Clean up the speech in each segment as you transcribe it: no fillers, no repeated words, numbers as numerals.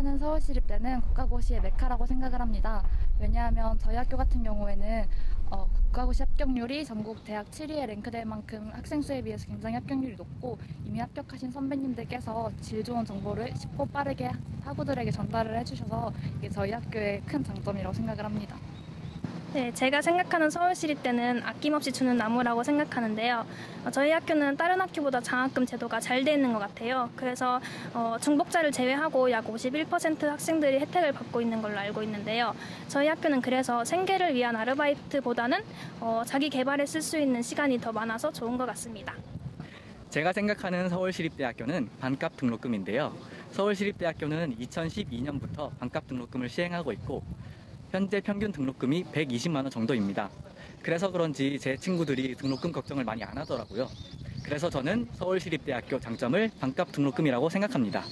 생각하는 서울시립대는 국가고시의 메카라고 생각을 합니다. 왜냐하면 저희 학교 같은 경우에는 국가고시 합격률이 전국 대학 7위에 랭크될 만큼 학생 수에 비해서 굉장히 합격률이 높고, 이미 합격하신 선배님들께서 질 좋은 정보를 쉽고 빠르게 학우들에게 전달을 해주셔서 이게 저희 학교의 큰 장점이라고 생각을 합니다. 네, 제가 생각하는 서울시립대는 아낌없이 주는 나무라고 생각하는데요. 저희 학교는 다른 학교보다 장학금 제도가 잘 돼 있는 것 같아요. 그래서 중복자를 제외하고 약 51% 학생들이 혜택을 받고 있는 걸로 알고 있는데요. 저희 학교는 그래서 생계를 위한 아르바이트보다는 자기 개발에 쓸 수 있는 시간이 더 많아서 좋은 것 같습니다. 제가 생각하는 서울시립대학교는 반값 등록금인데요. 서울시립대학교는 2012년부터 반값 등록금을 시행하고 있고, 현재 평균 등록금이 120만 원 정도입니다. 그래서 그런지 제 친구들이 등록금 걱정을 많이 안 하더라고요. 그래서 저는 서울시립대학교 장점을 반값 등록금이라고 생각합니다.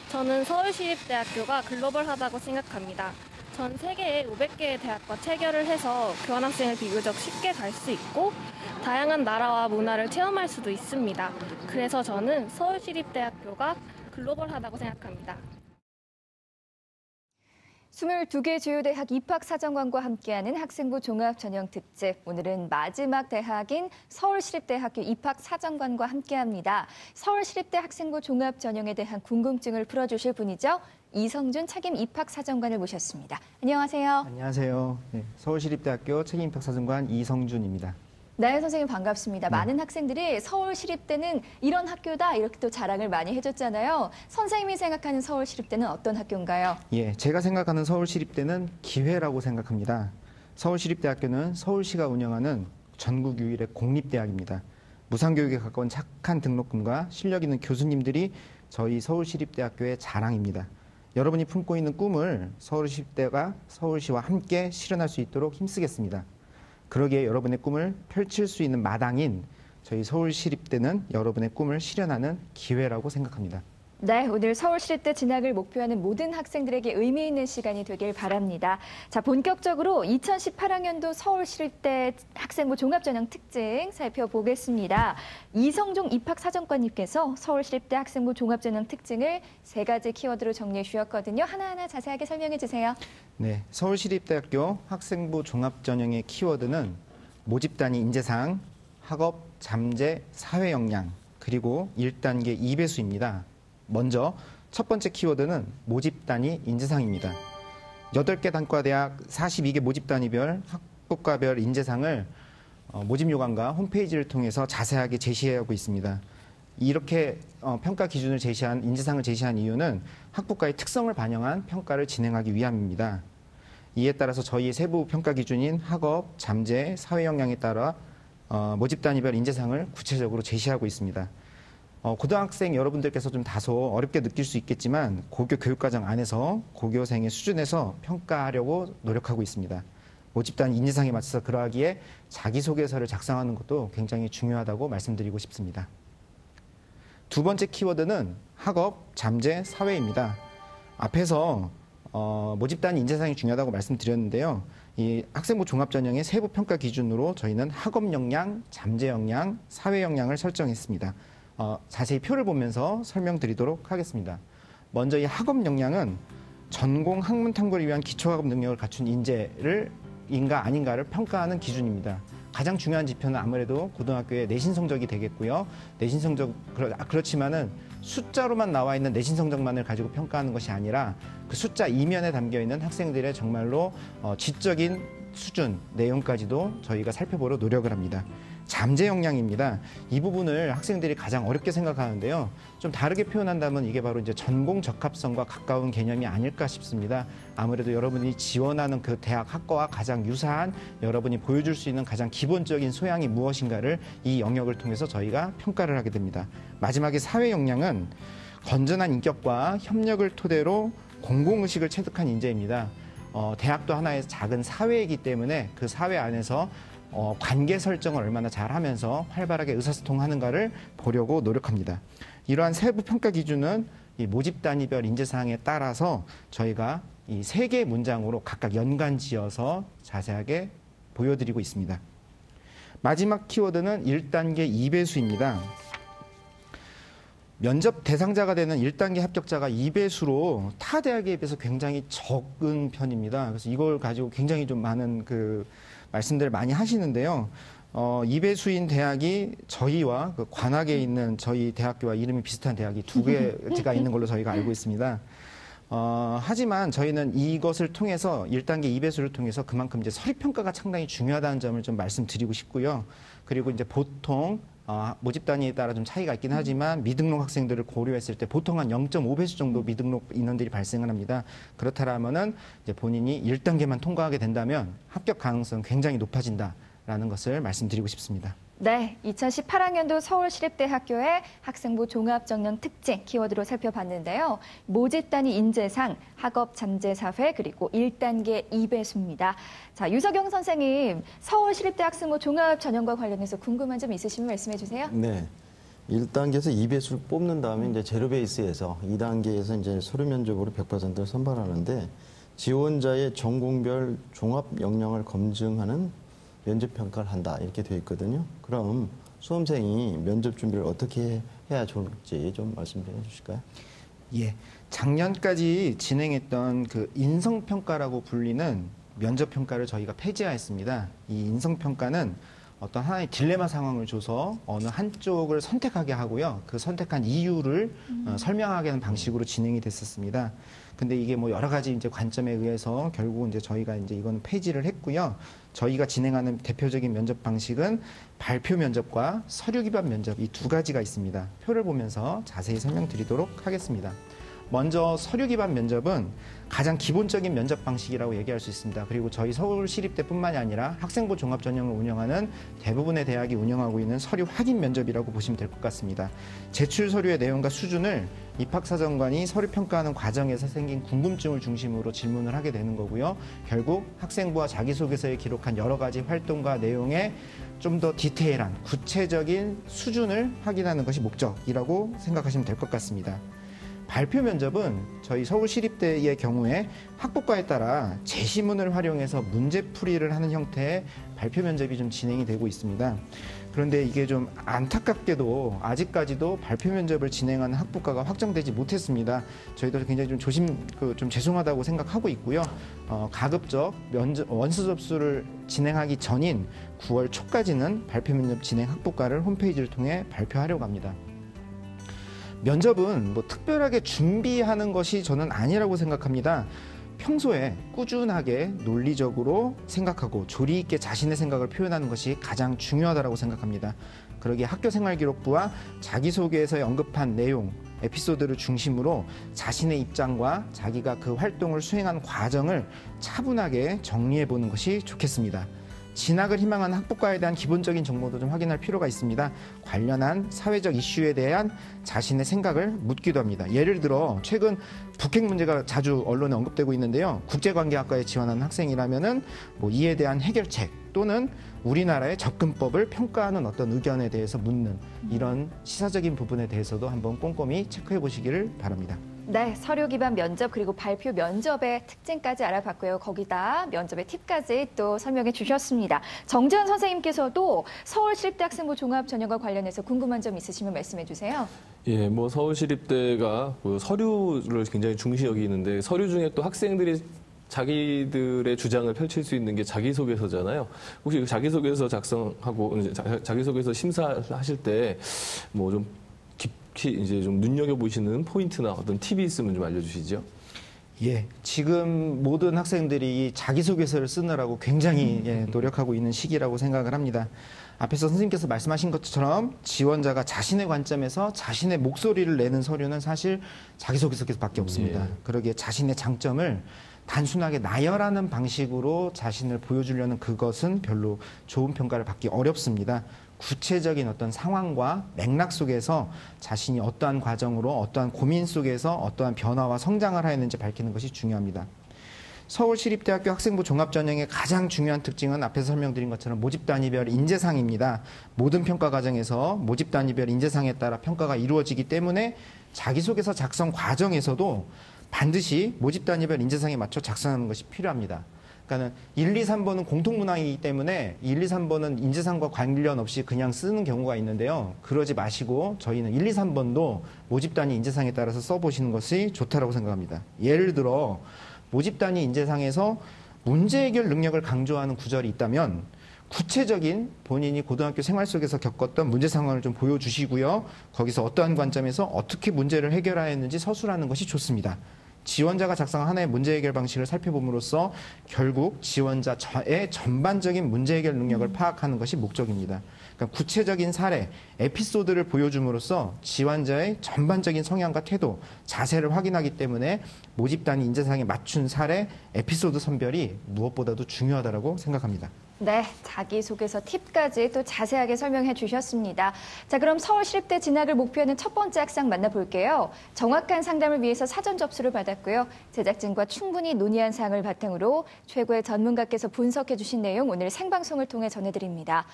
저는 서울시립대학교가 글로벌하다고 생각합니다. 전 세계에 500개의 대학과 체결을 해서 교환학생을 비교적 쉽게 갈 수 있고 다양한 나라와 문화를 체험할 수도 있습니다. 그래서 저는 서울시립대학교가 글로벌하다고 생각합니다. 22개 주요 대학 입학사정관과 함께하는 학생부 종합전형 특집. 오늘은 마지막 대학인 서울시립대학교 입학사정관과 함께합니다. 서울시립대 학생부 종합전형에 대한 궁금증을 풀어주실 분이죠. 이성준 책임 입학사정관을 모셨습니다. 안녕하세요. 안녕하세요. 네, 서울시립대학교 책임 입학사정관 이성준입니다. 네, 선생님 반갑습니다. 네. 많은 학생들이 서울시립대는 이런 학교다 이렇게 또 자랑을 많이 해줬잖아요. 선생님이 생각하는 서울시립대는 어떤 학교인가요? 예, 제가 생각하는 서울시립대는 기회라고 생각합니다. 서울시립대학교는 서울시가 운영하는 전국 유일의 공립대학입니다. 무상교육에 가까운 착한 등록금과 실력 있는 교수님들이 저희 서울시립대학교의 자랑입니다. 여러분이 품고 있는 꿈을 서울시립대가 서울시와 함께 실현할 수 있도록 힘쓰겠습니다. 그러기에 여러분의 꿈을 펼칠 수 있는 마당인 저희 서울시립대는 여러분의 꿈을 실현하는 기회라고 생각합니다. 네, 오늘 서울시립대 진학을 목표하는 모든 학생들에게 의미 있는 시간이 되길 바랍니다. 자, 본격적으로 2018학년도 서울시립대 학생부 종합전형 특징 살펴보겠습니다. 이성종 입학사정관님께서 서울시립대 학생부 종합전형 특징을 3가지 키워드로 정리해 주셨거든요. 하나하나 자세하게 설명해 주세요. 네, 서울시립대학교 학생부 종합전형의 키워드는 모집단위 인재상, 학업, 잠재, 사회 역량, 그리고 1단계 2배수입니다. 먼저 첫 번째 키워드는 모집단위 인재상입니다. 8개 단과대학 42개 모집단위별 학부과별 인재상을 모집요강과 홈페이지를 통해서 자세하게 제시하고 있습니다. 이렇게 평가 기준을 제시한 인재상을 제시한 이유는 학부과의 특성을 반영한 평가를 진행하기 위함입니다. 이에 따라서 저희의 세부 평가 기준인 학업, 잠재, 사회 역량에 따라 모집단위별 인재상을 구체적으로 제시하고 있습니다. 고등학생 여러분들께서 좀 다소 어렵게 느낄 수 있겠지만 고교 교육과정 안에서 고교생의 수준에서 평가하려고 노력하고 있습니다. 모집단 인재상에 맞춰서 그러하기에 자기소개서를 작성하는 것도 굉장히 중요하다고 말씀드리고 싶습니다. 두 번째 키워드는 학업, 잠재, 사회입니다. 앞에서 모집단 인재상이 중요하다고 말씀드렸는데요. 이 학생부 종합전형의 세부 평가 기준으로 저희는 학업 역량, 잠재 역량, 사회 역량을 설정했습니다. 자세히 표를 보면서 설명드리도록 하겠습니다. 먼저 이 학업 역량은 전공 학문 탐구를 위한 기초학업 능력을 갖춘 인재인가 아닌가를 평가하는 기준입니다. 가장 중요한 지표는 아무래도 고등학교의 내신 성적이 되겠고요. 내신 성적 그렇지만은 숫자로만 나와 있는 내신 성적만을 가지고 평가하는 것이 아니라 그 숫자 이면에 담겨 있는 학생들의 정말로 지적인 수준, 내용까지도 저희가 살펴보려 노력을 합니다. 잠재 역량입니다. 이 부분을 학생들이 가장 어렵게 생각하는데요. 좀 다르게 표현한다면 이게 바로 이제 전공 적합성과 가까운 개념이 아닐까 싶습니다. 아무래도 여러분이 지원하는 그 대학 학과와 가장 유사한 여러분이 보여줄 수 있는 가장 기본적인 소양이 무엇인가를 이 영역을 통해서 저희가 평가를 하게 됩니다. 마지막에 사회 역량은 건전한 인격과 협력을 토대로 공공의식을 체득한 인재입니다. 대학도 하나의 작은 사회이기 때문에 그 사회 안에서 관계 설정을 얼마나 잘하면서 활발하게 의사소통하는가를 보려고 노력합니다. 이러한 세부 평가 기준은 이 모집 단위별 인재사항에 따라서 저희가 이 3개의 문장으로 각각 연관지어서 자세하게 보여드리고 있습니다. 마지막 키워드는 1단계 2배수입니다. 면접 대상자가 되는 1단계 합격자가 2배수로 타 대학에 비해서 굉장히 적은 편입니다. 그래서 이걸 가지고 굉장히 좀 많은 그 말씀들을 많이 하시는데요. 2배수인 대학이 저희와 그 관악에 있는 저희 대학교와 이름이 비슷한 대학이 두 개가 있는 걸로 저희가 알고 있습니다. 하지만 저희는 이것을 통해서 1단계 2배수를 통해서 그만큼 이제 서류평가가 상당히 중요하다는 점을 좀 말씀드리고 싶고요. 그리고 이제 보통 모집 단위에 따라 좀 차이가 있긴 하지만 미등록 학생들을 고려했을 때 보통 한 0.5배수 정도 미등록 인원들이 발생을 합니다. 그렇다면은 이제 본인이 1단계만 통과하게 된다면 합격 가능성은 굉장히 높아진다라는 것을 말씀드리고 싶습니다. 네, 2018학년도 서울시립대학교의 학생부 종합전형 특징 키워드로 살펴봤는데요. 모집 단위 인재상, 학업 잠재 사회, 그리고 1단계 2배수입니다. 자, 유석영 선생님, 서울시립대 학생부 종합전형과 관련해서 궁금한 점 있으시면 말씀해 주세요. 네. 1단계에서 2배수를 뽑는 다음에 이제 제로 베이스에서 2단계에서 이제 서류 면접으로 100%를 선발하는데 지원자의 전공별 종합 역량을 검증하는 면접 평가를 한다 이렇게 되어 있거든요. 그럼 수험생이 면접 준비를 어떻게 해야 좋을지 좀 말씀 좀 해주실까요? 예, 작년까지 진행했던 그 인성평가라고 불리는 면접평가를 저희가 폐지하였습니다. 이 인성평가는 어떤 하나의 딜레마 상황을 줘서 어느 한쪽을 선택하게 하고요. 그 선택한 이유를 설명하게 하는 방식으로 진행이 됐었습니다. 근데 이게 뭐 여러 가지 이제 관점에 의해서 결국 이제 저희가 이제 이건 폐지를 했고요. 저희가 진행하는 대표적인 면접 방식은 발표 면접과 서류 기반 면접 이 두 가지가 있습니다. 표를 보면서 자세히 설명드리도록 하겠습니다. 먼저 서류 기반 면접은 가장 기본적인 면접 방식이라고 얘기할 수 있습니다. 그리고 저희 서울시립대뿐만이 아니라 학생부 종합전형을 운영하는 대부분의 대학이 운영하고 있는 서류 확인 면접이라고 보시면 될 것 같습니다. 제출 서류의 내용과 수준을 입학사정관이 서류 평가하는 과정에서 생긴 궁금증을 중심으로 질문을 하게 되는 거고요. 결국 학생부와 자기소개서에 기록한 여러 가지 활동과 내용에 좀 더 디테일한 구체적인 수준을 확인하는 것이 목적이라고 생각하시면 될 것 같습니다. 발표 면접은 저희 서울시립대의 경우에 학부과에 따라 제시문을 활용해서 문제풀이를 하는 형태의 발표 면접이 좀 진행이 되고 있습니다. 그런데 이게 좀 안타깝게도 아직까지도 발표 면접을 진행하는 학부과가 확정되지 못했습니다. 저희도 굉장히 좀 죄송하다고 생각하고 있고요. 가급적 원서 접수를 진행하기 전인 9월 초까지는 발표 면접 진행 학부과를 홈페이지를 통해 발표하려고 합니다. 면접은 뭐 특별하게 준비하는 것이 저는 아니라고 생각합니다. 평소에 꾸준하게 논리적으로 생각하고 조리 있게 자신의 생각을 표현하는 것이 가장 중요하다고 생각합니다. 그러기에 학교생활기록부와 자기소개에서 언급한 내용, 에피소드를 중심으로 자신의 입장과 자기가 그 활동을 수행한 과정을 차분하게 정리해보는 것이 좋겠습니다. 진학을 희망하는 학부과에 대한 기본적인 정보도 좀 확인할 필요가 있습니다. 관련한 사회적 이슈에 대한 자신의 생각을 묻기도 합니다. 예를 들어 최근 북핵 문제가 자주 언론에 언급되고 있는데요. 국제관계학과에 지원하는 학생이라면은 뭐 이에 대한 해결책 또는 우리나라의 접근법을 평가하는 어떤 의견에 대해서 묻는 이런 시사적인 부분에 대해서도 한번 꼼꼼히 체크해 보시기를 바랍니다. 네, 서류 기반 면접 그리고 발표 면접의 특징까지 알아봤고요. 거기다 면접의 팁까지 또 설명해 주셨습니다. 정재현 선생님께서도 서울시립대 학생부 종합전형과 관련해서 궁금한 점 있으시면 말씀해 주세요. 예, 뭐 서울시립대가 그 서류를 굉장히 중시 여기는데 서류 중에 또 학생들이 자기들의 주장을 펼칠 수 있는 게 자기소개서잖아요. 혹시 자기소개서 작성하고 자기소개서 심사하실 때 뭐 좀 깊이 이제 좀 눈여겨보시는 포인트나 어떤 팁이 있으면 좀 알려주시죠. 예, 지금 모든 학생들이 자기소개서를 쓰느라고 굉장히 노력하고 있는 시기라고 생각을 합니다. 앞에서 선생님께서 말씀하신 것처럼 지원자가 자신의 관점에서 자신의 목소리를 내는 서류는 사실 자기소개서밖에 없습니다. 그러기에 자신의 장점을 단순하게 나열하는 방식으로 자신을 보여주려는 그것은 별로 좋은 평가를 받기 어렵습니다. 구체적인 어떤 상황과 맥락 속에서 자신이 어떠한 과정으로 어떠한 고민 속에서 어떠한 변화와 성장을 하였는지 밝히는 것이 중요합니다. 서울시립대학교 학생부 종합전형의 가장 중요한 특징은 앞에서 설명드린 것처럼 모집단위별 인재상입니다. 모든 평가 과정에서 모집단위별 인재상에 따라 평가가 이루어지기 때문에 자기소개서 작성 과정에서도 반드시 모집단위별 인재상에 맞춰 작성하는 것이 필요합니다. 그러니까 그러니까는 1, 2, 3번은 공통문항이기 때문에 1, 2, 3번은 인재상과 관련 없이 그냥 쓰는 경우가 있는데요. 그러지 마시고 저희는 1, 2, 3번도 모집 단위 인재상에 따라서 써보시는 것이 좋다라고 생각합니다. 예를 들어 모집 단위 인재상에서 문제 해결 능력을 강조하는 구절이 있다면 구체적인 본인이 고등학교 생활 속에서 겪었던 문제 상황을 좀 보여주시고요. 거기서 어떠한 관점에서 어떻게 문제를 해결하였는지 서술하는 것이 좋습니다. 지원자가 작성한 하나의 문제 해결 방식을 살펴봄으로써 결국 지원자의 전반적인 문제 해결 능력을 파악하는 것이 목적입니다. 그러니까 구체적인 사례, 에피소드를 보여줌으로써 지원자의 전반적인 성향과 태도, 자세를 확인하기 때문에 모집 단위 인재상에 맞춘 사례, 에피소드 선별이 무엇보다도 중요하다고 생각합니다. 네, 자기소개서 팁까지 또 자세하게 설명해 주셨습니다. 자, 그럼 서울시립대 진학을 목표하는 첫 번째 학생 만나볼게요. 정확한 상담을 위해서 사전 접수를 받았고요. 제작진과 충분히 논의한 사항을 바탕으로 최고의 전문가께서 분석해 주신 내용 오늘 생방송을 통해 전해드립니다.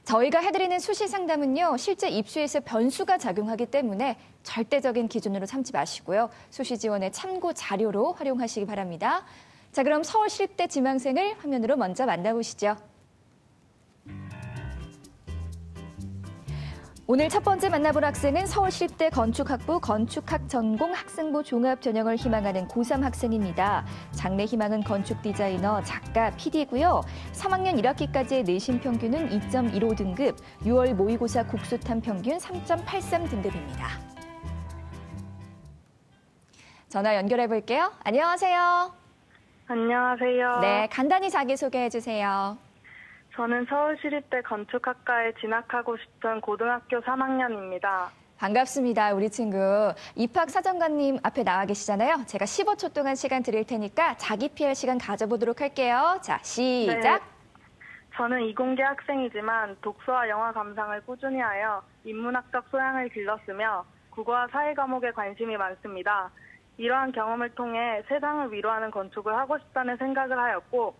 저희가 해드리는 수시 상담은요, 실제 입시에서 변수가 작용하기 때문에 절대적인 기준으로 삼지 마시고요. 수시 지원의 참고 자료로 활용하시기 바랍니다. 자, 그럼 서울시립대 지망생을 화면으로 먼저 만나보시죠. 오늘 첫 번째 만나볼 학생은 서울시립대 건축학부 건축학 전공 학생부 종합 전형을 희망하는 고3 학생입니다. 장래 희망은 건축 디자이너, 작가, PD고요. 3학년 1학기까지의 내신 평균은 2.15 등급, 6월 모의고사 국수탐 평균 3.83 등급입니다. 전화 연결해 볼게요. 안녕하세요. 안녕하세요. 네, 간단히 자기소개해 주세요. 저는 서울시립대 건축학과에 진학하고 싶은 고등학교 3학년입니다. 반갑습니다, 우리 친구. 입학사정관님 앞에 나와 계시잖아요. 제가 15초 동안 시간 드릴 테니까 자기 PR 시간 가져보도록 할게요. 자, 시작. 네. 저는 이공계 학생이지만 독서와 영화 감상을 꾸준히 하여 인문학적 소양을 길렀으며 국어와 사회 과목에 관심이 많습니다. 이러한 경험을 통해 세상을 위로하는 건축을 하고 싶다는 생각을 하였고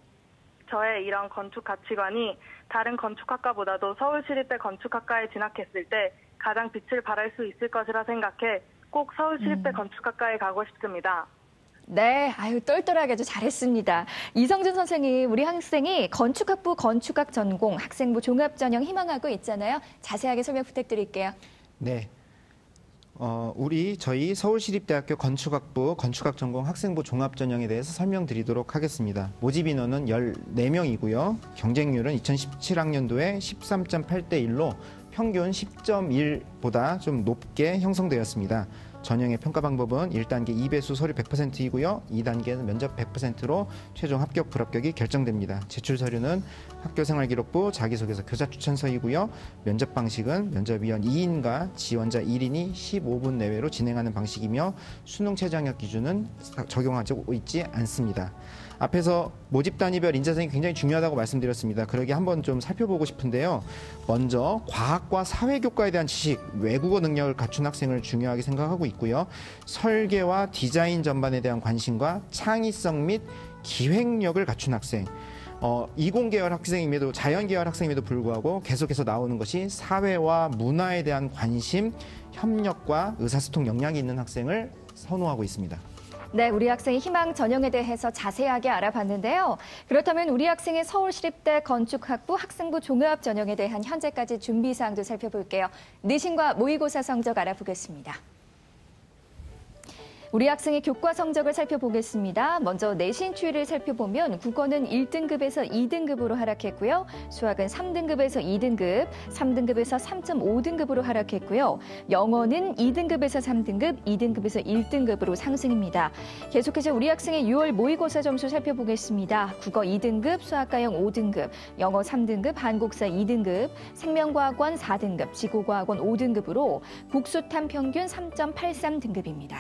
저의 이런 건축 가치관이 다른 건축학과보다도 서울시립대 건축학과에 진학했을 때 가장 빛을 발할 수 있을 것이라 생각해 꼭 서울시립대 건축학과에 가고 싶습니다. 네, 아유 똘똘하게 아주 잘했습니다. 이성준 선생님, 우리 학생이 건축학부 건축학 전공 학생부 종합 전형 희망하고 있잖아요. 자세하게 설명 부탁드릴게요. 네. 저희 서울시립대학교 건축학부 건축학 전공 학생부 종합 전형에 대해서 설명드리도록 하겠습니다. 모집 인원은 14명이고요. 경쟁률은 2017학년도에 13.8대 1로 평균 10.1보다 좀 높게 형성되었습니다. 전형의 평가 방법은 1단계 2배수 서류 100%이고요. 2단계는 면접 100%로 최종 합격, 불합격이 결정됩니다. 제출 서류는 학교생활기록부, 자기소개서, 교사추천서이고요. 면접 방식은 면접위원 2인과 지원자 1인이 15분 내외로 진행하는 방식이며 수능 최저학력 기준은 적용하고 있지 않습니다. 앞에서 모집 단위별 인재상이 굉장히 중요하다고 말씀드렸습니다. 그러기 한번 좀 살펴보고 싶은데요. 먼저 과학과 사회교과에 대한 지식, 외국어 능력을 갖춘 학생을 중요하게 생각하고 있고요. 설계와 디자인 전반에 대한 관심과 창의성 및 기획력을 갖춘 학생. 이공계열 학생임에도 자연계열 학생임에도 불구하고 계속해서 나오는 것이 사회와 문화에 대한 관심, 협력과 의사소통 역량이 있는 학생을 선호하고 있습니다. 네, 우리 학생의 희망 전형에 대해서 자세하게 알아봤는데요. 그렇다면 우리 학생의 서울시립대 건축학부 학생부 종합 전형에 대한 현재까지 준비 사항도 살펴볼게요. 내신과 모의고사 성적 알아보겠습니다. 우리 학생의 교과 성적을 살펴보겠습니다. 먼저 내신 추이를 살펴보면 국어는 1등급에서 2등급으로 하락했고요. 수학은 3등급에서 2등급, 3등급에서 3.5등급으로 하락했고요. 영어는 2등급에서 3등급, 2등급에서 1등급으로 상승입니다. 계속해서 우리 학생의 6월 모의고사 점수 살펴보겠습니다. 국어 2등급, 수학과형 5등급, 영어 3등급, 한국사 2등급, 생명과학원 4등급, 지구과학원 5등급으로 국수탐 평균 3.83등급입니다.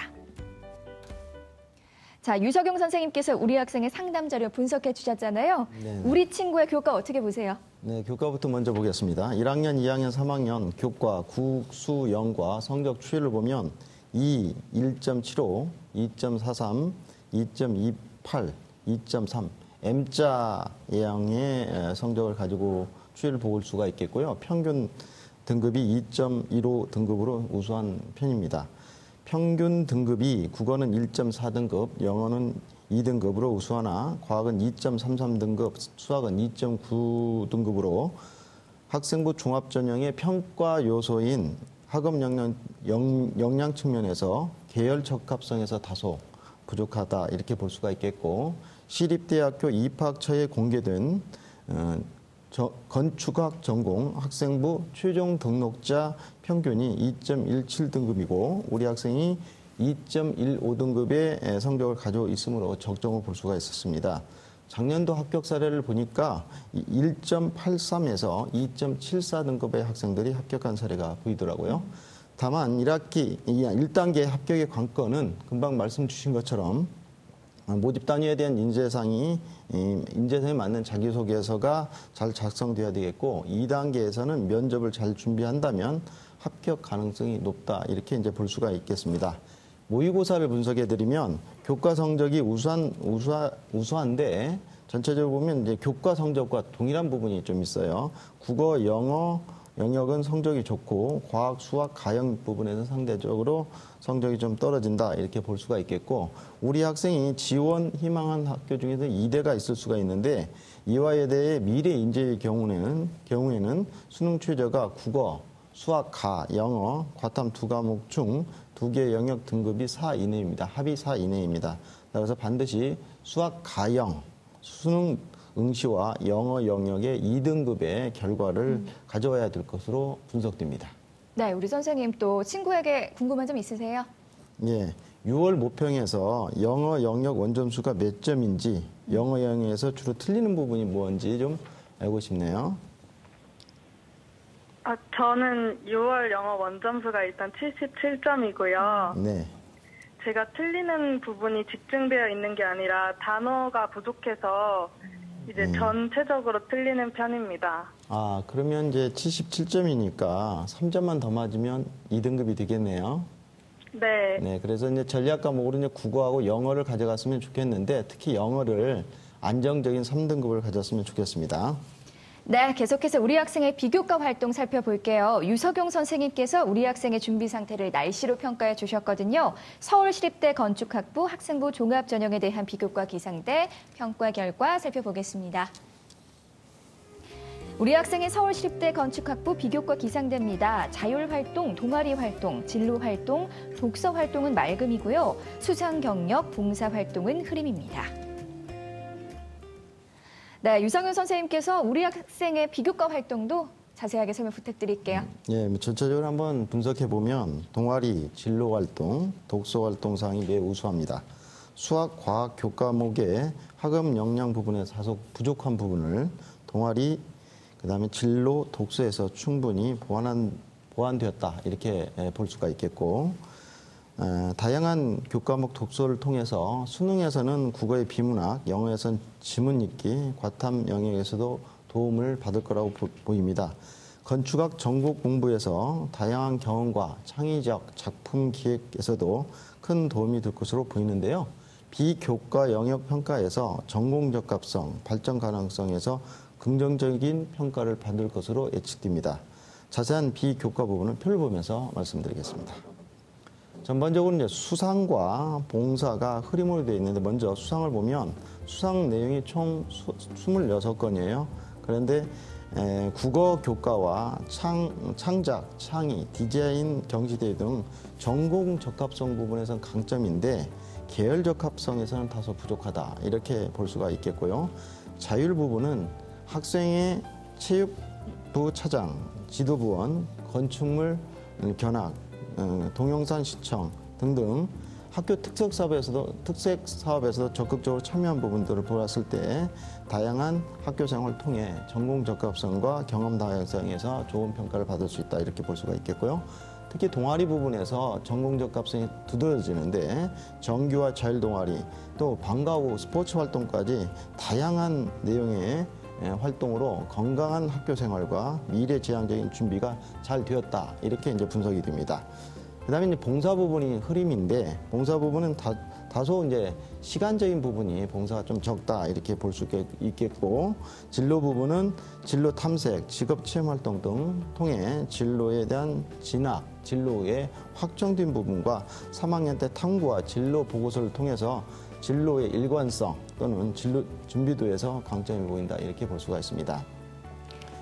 자, 유석용 선생님께서 우리 학생의 상담 자료 분석해 주셨잖아요. 네. 우리 친구의 교과 어떻게 보세요? 네, 교과부터 먼저 보겠습니다. 1학년, 2학년, 3학년 교과 국수, 영과 성적 추이를 보면 2, 1.75, 2.43, 2.28, 2.3, M자 예형의 성적을 가지고 추이를 볼 수가 있겠고요. 평균 등급이 2.15 등급으로 우수한 편입니다. 평균 등급이 국어는 1.4등급, 영어는 2등급으로 우수하나 과학은 2.33등급, 수학은 2.9등급으로 학생부 종합전형의 평가 요소인 학업 역량 측면에서 계열 적합성에서 다소 부족하다 이렇게 볼 수가 있겠고, 시립대학교 입학처에 공개된 건축학 전공 학생부 최종 등록자 평균이 2.17등급이고 우리 학생이 2.15등급의 성적을 가지고 있으므로 적정을 볼 수가 있었습니다. 작년도 합격 사례를 보니까 1.83에서 2.74등급의 학생들이 합격한 사례가 보이더라고요. 다만 1단계 합격의 관건은 금방 말씀 주신 것처럼 모집 단위에 대한 인재상에 맞는 자기소개서가 잘 작성돼야 되겠고, 2단계에서는 면접을 잘 준비한다면 합격 가능성이 높다 이렇게 이제 볼 수가 있겠습니다. 모의고사를 분석해드리면 교과 성적이 우수한데 전체적으로 보면 이제 교과 성적과 동일한 부분이 좀 있어요. 국어, 영어 영역은 성적이 좋고 과학, 수학, 가형 부분에서 상대적으로 성적이 좀 떨어진다 이렇게 볼 수가 있겠고, 우리 학생이 지원 희망한 학교 중에서 2대가 있을 수가 있는데 이화여대의 미래 인재의 경우에는 수능 최저가 국어, 수학, 가, 영어, 과탐 2과목 중 2개 영역 등급이 4 이내입니다. 합이 4 이내입니다. 그래서 반드시 수학, 가형, 수능 응시와 영어 영역의 2등급의 결과를 가져와야 될 것으로 분석됩니다. 네, 우리 선생님 또 친구에게 궁금한 점 있으세요? 예, 6월 모평에서 영어 영역 원점수가 몇 점인지, 영어 영역에서 주로 틀리는 부분이 뭔지 좀 알고 싶네요. 저는 6월 영어 원점수가 일단 77점이고요. 네. 제가 틀리는 부분이 집중되어 있는 게 아니라 단어가 부족해서 이제 전체적으로 틀리는 편입니다. 그러면 이제 77점이니까 3점만 더 맞으면 2등급이 되겠네요. 네. 네, 그래서 이제 전략 과목으로 이제 국어하고 영어를 가져갔으면 좋겠는데 특히 영어를 안정적인 3등급을 가졌으면 좋겠습니다. 네, 계속해서 우리 학생의 비교과 활동 살펴볼게요. 유석용 선생님께서 우리 학생의 준비 상태를 날씨로 평가해 주셨거든요. 서울시립대 건축학부 학생부 종합전형에 대한 비교과 기상대 평가 결과 살펴보겠습니다. 우리 학생의 서울시립대 건축학부 비교과 기상대입니다. 자율활동, 동아리활동, 진로활동, 독서활동은 맑음이고요. 수상경력, 봉사활동은 흐림입니다. 네, 유성윤 선생님께서 우리 학생의 비교과 활동도 자세하게 설명 부탁드릴게요. 예, 전체적으로 한번 분석해 보면 동아리, 진로 활동, 독서 활동 사항이 매우 우수합니다. 수학, 과학, 교과목의 학업 역량 부분에 다소 부족한 부분을 동아리, 그다음에 진로, 독서에서 충분히 보완되었다 이렇게 볼 수가 있겠고, 다양한 교과목 독서를 통해서 수능에서는 국어의 비문학, 영어에서는 지문 읽기, 과탐 영역에서도 도움을 받을 거라고 보입니다. 건축학 전공 공부에서 다양한 경험과 창의적 작품 기획에서도 큰 도움이 될 것으로 보이는데요. 비교과 영역 평가에서 전공 적합성, 발전 가능성에서 긍정적인 평가를 받을 것으로 예측됩니다. 자세한 비교과 부분은 표를 보면서 말씀드리겠습니다. 전반적으로 이제 수상과 봉사가 흐림으로 되어 있는데 먼저 수상을 보면 수상 내용이 총 26건이에요. 그런데 국어 교과와 창작, 창의, 디자인, 경시대 등 전공 적합성 부분에서는 강점인데 계열 적합성에서는 다소 부족하다 이렇게 볼 수가 있겠고요. 자율 부분은 학생의 체육부 차장, 지도부원, 건축물 견학, 동영상 시청 등등 학교 특색 사업에서도 적극적으로 참여한 부분들을 보았을 때 다양한 학교 생활을 통해 전공 적합성과 경험 다양성에서 좋은 평가를 받을 수 있다 이렇게 볼 수가 있겠고요. 특히 동아리 부분에서 전공 적합성이 두드러지는데 정규와 자율 동아리 또 방과 후 스포츠 활동까지 다양한 내용의 활동으로 건강한 학교 생활과 미래지향적인 준비가 잘 되었다 이렇게 이제 분석이 됩니다. 그다음에 이제 봉사 부분이 흐림인데 봉사 부분은 다소 이제 시간적인 부분이 봉사가 좀 적다 이렇게 볼 수 있겠고, 진로 부분은 진로 탐색, 직업 체험 활동 등 통해 진로에 대한 진학, 진로의 확정된 부분과 3학년 때 탐구와 진로 보고서를 통해서 진로의 일관성 또는 진로 준비도에서 강점이 보인다 이렇게 볼 수가 있습니다.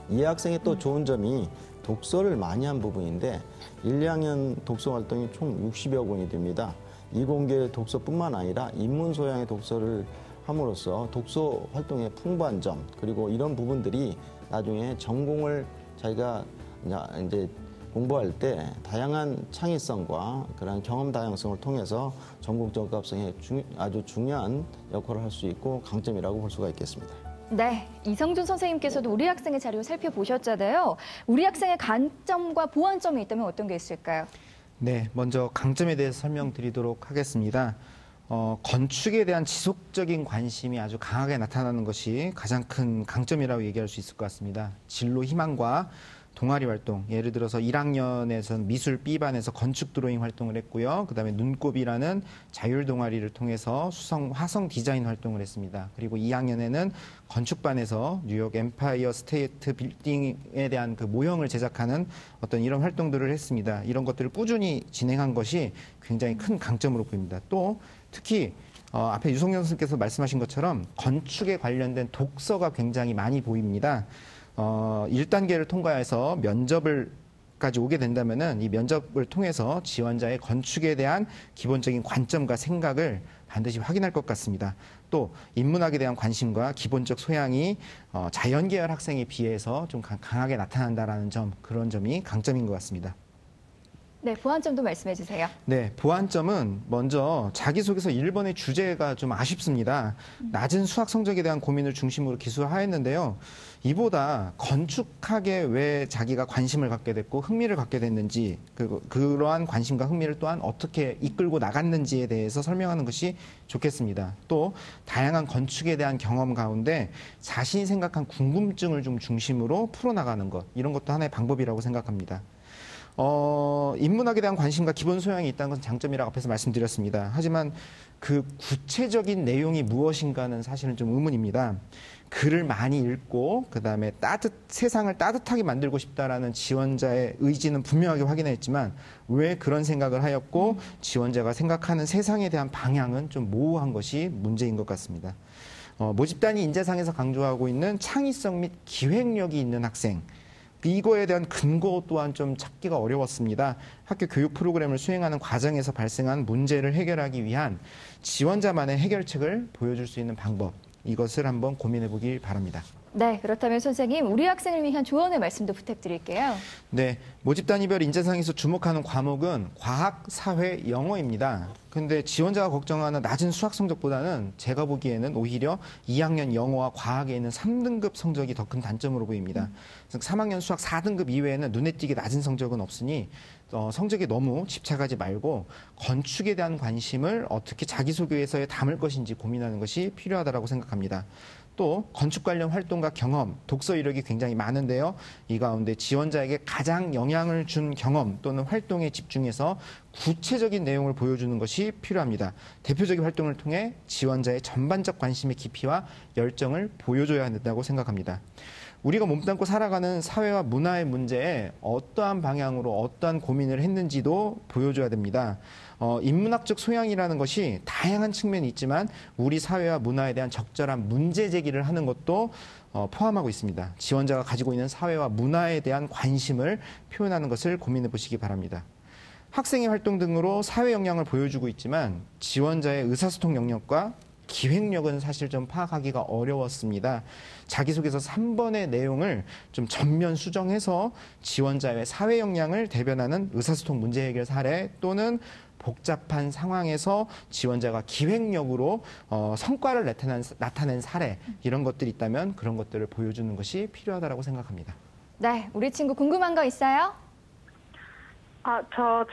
이 학생의 또 좋은 점이 독서를 많이 한 부분인데 1, 2학년 독서 활동이 총 60여 권이 됩니다. 이공계 독서뿐만 아니라 입문 소양의 독서를 함으로써 독서 활동의 풍부한 점 그리고 이런 부분들이 나중에 전공을 자기가 이제 공부할 때 다양한 창의성과 그런 경험 다양성을 통해서 전공 적합성에 아주 중요한 역할을 할 수 있고 강점이라고 볼 수가 있겠습니다. 네, 이성준 선생님께서도 우리 학생의 자료 살펴보셨잖아요. 우리 학생의 강점과 보완점이 있다면 어떤 게 있을까요? 네, 먼저 강점에 대해서 설명드리도록 하겠습니다. 건축에 대한 지속적인 관심이 아주 강하게 나타나는 것이 가장 큰 강점이라고 얘기할 수 있을 것 같습니다. 진로 희망과 동아리 활동, 예를 들어서 1학년에서는 미술 B반에서 건축 드로잉 활동을 했고요. 그다음에 눈곱이라는 자율 동아리를 통해서 화성 디자인 활동을 했습니다. 그리고 2학년에는 건축반에서 뉴욕 엠파이어 스테이트 빌딩에 대한 그 모형을 제작하는 어떤 이런 활동들을 했습니다. 이런 것들을 꾸준히 진행한 것이 굉장히 큰 강점으로 보입니다. 또 특히 앞에 유성현 선생님께서 말씀하신 것처럼 건축에 관련된 독서가 굉장히 많이 보입니다. 1단계를 통과해서 면접을까지 오게 된다면은 이 면접을 통해서 지원자의 건축에 대한 기본적인 관점과 생각을 반드시 확인할 것 같습니다. 또 인문학에 대한 관심과 기본적 소양이 자연계열 학생에 비해서 좀 강하게 나타난다라는 점, 그런 점이 강점인 것 같습니다. 네, 보완점도 말씀해 주세요. 네, 보완점은 먼저 자기소개서 1번의 주제가 좀 아쉽습니다. 낮은 수학 성적에 대한 고민을 중심으로 기술하였는데요. 이보다 건축학에 왜 자기가 관심을 갖게 됐고 흥미를 갖게 됐는지, 그러한 관심과 흥미를 또한 어떻게 이끌고 나갔는지에 대해서 설명하는 것이 좋겠습니다. 또 다양한 건축에 대한 경험 가운데 자신이 생각한 궁금증을 좀 중심으로 풀어나가는 것, 이런 것도 하나의 방법이라고 생각합니다. 인문학에 대한 관심과 기본 소양이 있다는 것은 장점이라고 앞에서 말씀드렸습니다. 하지만 그 구체적인 내용이 무엇인가는 사실은 좀 의문입니다. 글을 많이 읽고 그다음에 세상을 따뜻하게 만들고 싶다라는 지원자의 의지는 분명하게 확인했지만 왜 그런 생각을 하였고 지원자가 생각하는 세상에 대한 방향은 좀 모호한 것이 문제인 것 같습니다. 모집단이 인재상에서 강조하고 있는 창의성 및 기획력이 있는 학생, 이거에 대한 근거 또한 좀 찾기가 어려웠습니다. 학교 교육 프로그램을 수행하는 과정에서 발생한 문제를 해결하기 위한 지원자만의 해결책을 보여줄 수 있는 방법, 이것을 한번 고민해 보길 바랍니다. 네, 그렇다면 선생님, 우리 학생을 위한 조언의 말씀도 부탁드릴게요. 네, 모집단위별 인재상에서 주목하는 과목은 과학, 사회, 영어입니다. 근데 지원자가 걱정하는 낮은 수학 성적보다는 제가 보기에는 오히려 2학년 영어와 과학에 있는 3등급 성적이 더 큰 단점으로 보입니다. 3학년 수학 4등급 이외에는 눈에 띄게 낮은 성적은 없으니 성적에 너무 집착하지 말고 건축에 대한 관심을 어떻게 자기소개서에 담을 것인지 고민하는 것이 필요하다고 생각합니다. 또 건축 관련 활동과 경험, 독서 이력이 굉장히 많은데요. 이 가운데 지원자에게 가장 영향을 준 경험 또는 활동에 집중해서 구체적인 내용을 보여주는 것이 필요합니다. 대표적인 활동을 통해 지원자의 전반적 관심의 깊이와 열정을 보여줘야 한다고 생각합니다. 우리가 몸담고 살아가는 사회와 문화의 문제에 어떠한 방향으로 어떠한 고민을 했는지도 보여줘야 됩니다. 인문학적 소양이라는 것이 다양한 측면이 있지만 우리 사회와 문화에 대한 적절한 문제 제기를 하는 것도 포함하고 있습니다. 지원자가 가지고 있는 사회와 문화에 대한 관심을 표현하는 것을 고민해 보시기 바랍니다. 학생의 활동 등으로 사회 역량을 보여주고 있지만 지원자의 의사소통 영역과 기획력은 사실 좀 파악하기가 어려웠습니다. 자기소개서 3번의 내용을 좀 전면 수정해서 지원자의 사회 역량을 대변하는 의사소통 문제 해결 사례 또는 복잡한 상황에서 지원자가 기획력으로 성과를 나타낸 사례, 이런 것들이 있다면 그런 것들을 보여주는 것이 필요하다고 생각합니다. 네, 우리 친구 궁금한 거 있어요?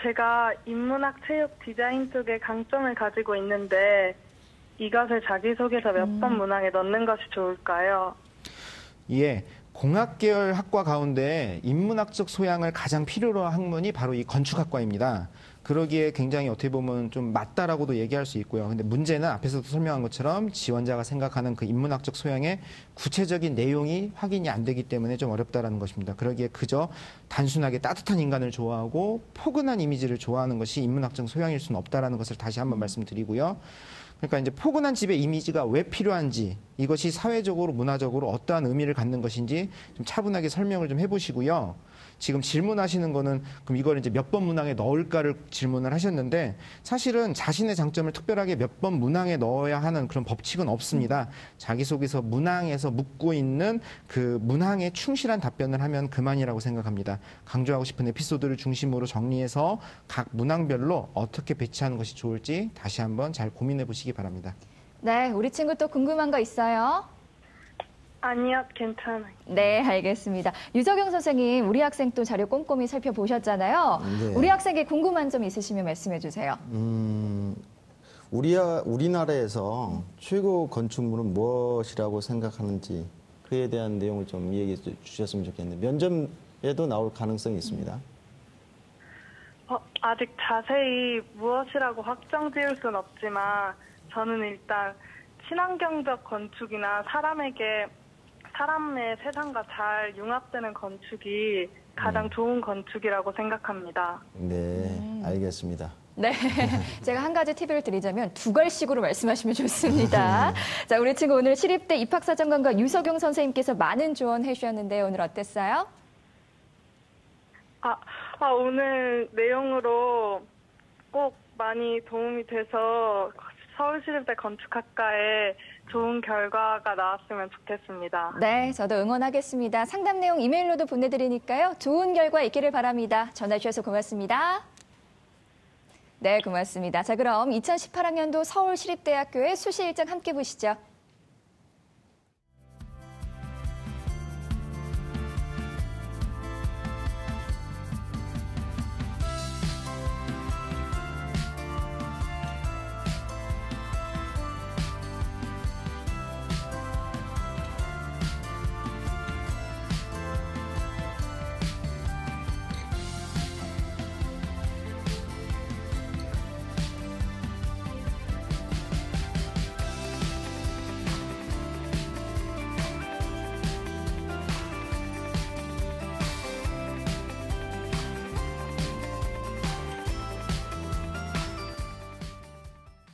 제가 인문학, 체육, 디자인 쪽에 강점을 가지고 있는데 이것을 자기소개서 몇 번 문항에 넣는 것이 좋을까요? 예, 공학계열 학과 가운데 인문학적 소양을 가장 필요로 한 학문이 바로 이 건축학과입니다. 그러기에 굉장히 어떻게 보면 좀 맞다라고도 얘기할 수 있고요. 근데 문제는 앞에서도 설명한 것처럼 지원자가 생각하는 그 인문학적 소양의 구체적인 내용이 확인이 안 되기 때문에 좀 어렵다라는 것입니다. 그러기에 그저 단순하게 따뜻한 인간을 좋아하고 포근한 이미지를 좋아하는 것이 인문학적 소양일 수는 없다라는 것을 다시 한번 말씀드리고요. 그러니까 이제 포근한 집의 이미지가 왜 필요한지, 이것이 사회적으로 문화적으로 어떠한 의미를 갖는 것인지 좀 차분하게 설명을 좀 해보시고요. 지금 질문하시는 거는 그럼 이걸 이제 몇 번 문항에 넣을까를 질문을 하셨는데, 사실은 자신의 장점을 특별하게 몇 번 문항에 넣어야 하는 그런 법칙은 없습니다. 자기소개서 문항에서 묻고 있는 그 문항에 충실한 답변을 하면 그만이라고 생각합니다. 강조하고 싶은 에피소드를 중심으로 정리해서 각 문항별로 어떻게 배치하는 것이 좋을지 다시 한번 잘 고민해 보시기 바랍니다. 네, 우리 친구 또 궁금한 거 있어요? 아니요, 괜찮아요. 네, 알겠습니다. 유석영 선생님, 우리 학생 또 자료 꼼꼼히 살펴보셨잖아요. 네. 우리 학생에게 궁금한 점 있으시면 말씀해 주세요. 우리나라에서 최고 건축물은 무엇이라고 생각하는지 그에 대한 내용을 좀 얘기해 주셨으면 좋겠네요. 면접에도 나올 가능성이 있습니다. 아직 자세히 무엇이라고 확정 지을 순 없지만 저는 일단 친환경적 건축이나 사람의 세상과 잘 융합되는 건축이 가장 좋은 건축이라고 생각합니다. 네, 알겠습니다. 네, 제가 한 가지 팁을 드리자면 두 갈식으로 말씀하시면 좋습니다. 자, 우리 친구 오늘 시립대 입학사정관과 유석용 선생님께서 많은 조언해 주셨는데 오늘 어땠어요? 오늘 내용으로 꼭 많이 도움이 돼서 서울시립대 건축학과에 좋은 결과가 나왔으면 좋겠습니다. 네, 저도 응원하겠습니다. 상담 내용 이메일로도 보내드리니까요. 좋은 결과 있기를 바랍니다. 전화 주셔서 고맙습니다. 네, 고맙습니다. 자, 그럼 2018학년도 서울시립대학교의 수시 일정 함께 보시죠.